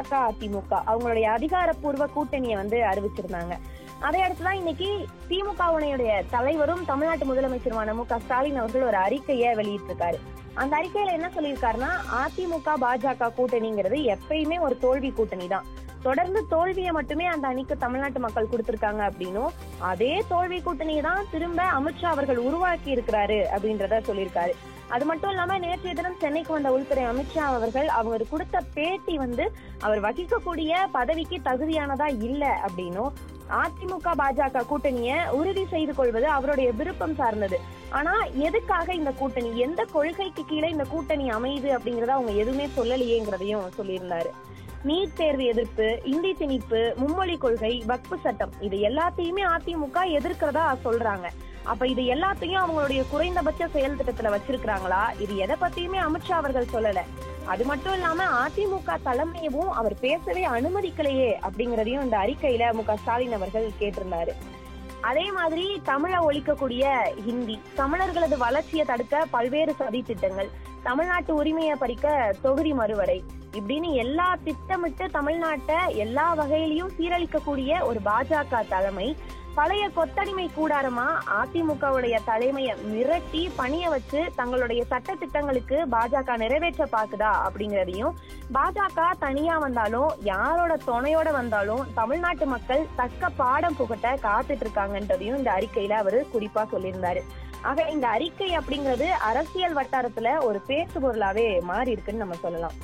பாஜக, அதிமுக அவங்களுடைய அதிகாரப்பூர்வ கூட்டணியை அறிவிச்சிருந்தாங்க. அதே அடுத்துதான் இன்னைக்கு திமுகவுடைய தலைவரும் தமிழ்நாட்டு முதலமைச்சருமான மு க ஸ்டாலின் அவர்கள் ஒரு அறிக்கையை வெளியிட்டிருக்காரு. அந்த அறிக்கையில என்ன சொல்லியிருக்காருன்னா, அதிமுக பாஜக கூட்டணிங்கிறது எப்பயுமே ஒரு தோல்வி கூட்டணி தான். தொடர்ந்து தோல்வியை மட்டுமே அந்த அணிக்கு தமிழ்நாட்டு மக்கள் கொடுத்திருக்காங்க அப்படின்னும், அதே தோல்வி கூட்டணியை தான் திரும்ப அமித்ஷா அவர்கள் உருவாக்கி இருக்கிறாரு அப்படின்றத சொல்லியிருக்காரு. அது மட்டும் இல்லாம நேற்றைய தினம் சென்னைக்கு வந்த உள்துறை அமித்ஷா அவர்கள் அவர் கொடுத்த பேட்டி அவர் வகிக்கக்கூடிய பதவிக்கு தகுதியானதா இல்ல அப்படின்னும், அதிமுக பாஜக கூட்டணியை உறுதி செய்து கொள்வது அவருடைய விருப்பம் சார்ந்தது. ஆனா எதுக்காக இந்த கூட்டணி, எந்த கொள்கைக்கு கீழே இந்த கூட்டணி அமையுது அப்படிங்கறத அவங்க எதுவுமே சொல்லலையேங்கிறதையும் சொல்லியிருந்தாரு. நீட் தேர்வு எதிர்ப்பு, இந்தி திணிப்பு, மும்மொழி கொள்கை, வக்பு சட்டம், இது எல்லாத்தையுமே அதிமுக எதிர்க்கிறதா சொல்றாங்க. அப்ப இது எல்லாத்தையும் அவங்களுடைய குறைந்தபட்ச செயல் திட்டத்துல வச்சிருக்காங்களா? இது எதை பத்தியுமே அமித்ஷா அவர்கள் சொல்லல. அது மட்டும் இல்லாம அதிமுக தலைமையவும் அவர் பேசவே அனுமதிக்கலையே அப்படிங்கறதையும் இந்த அறிக்கையில மு க ஸ்டாலின் அவர்கள் கேட்டிருந்தாரு. அதே மாதிரி தமிழை ஒழிக்கக்கூடிய ஹிந்தி, தமிழர்களது வளர்ச்சியை தடுக்க பல்வேறு சதி திட்டங்கள், தமிழ்நாட்டு உரிமையை பறிக்க தொகுதி மறுவரை, இப்படின்னு எல்லா திட்டமிட்டு தமிழ்நாட்டை எல்லா வகையிலையும் சீரழிக்கக்கூடிய ஒரு பாஜக தலைமை பழைய கொத்தடிமை கூடாரமா அதிமுகவுடைய தலைமையை மிரட்டி பணிய வச்சு தங்களுடைய சட்ட திட்டங்களுக்கு பாஜக நிறைவேற்ற பாக்குதா அப்படிங்கறதையும், பாஜக தனியா வந்தாலும் யாரோட துணையோட வந்தாலும் தமிழ்நாட்டு மக்கள் தக்க பாடம் புகட்ட காத்துட்டு இருக்காங்கன்றதையும் இந்த அறிக்கையில அவரு குறிப்பா சொல்லியிருந்தாரு. ஆக இந்த அறிக்கை அப்படிங்கிறது அரசியல் வட்டாரத்துல ஒரு பேசு பொருளாவே மாறி இருக்குன்னு நம்ம சொல்லலாம்.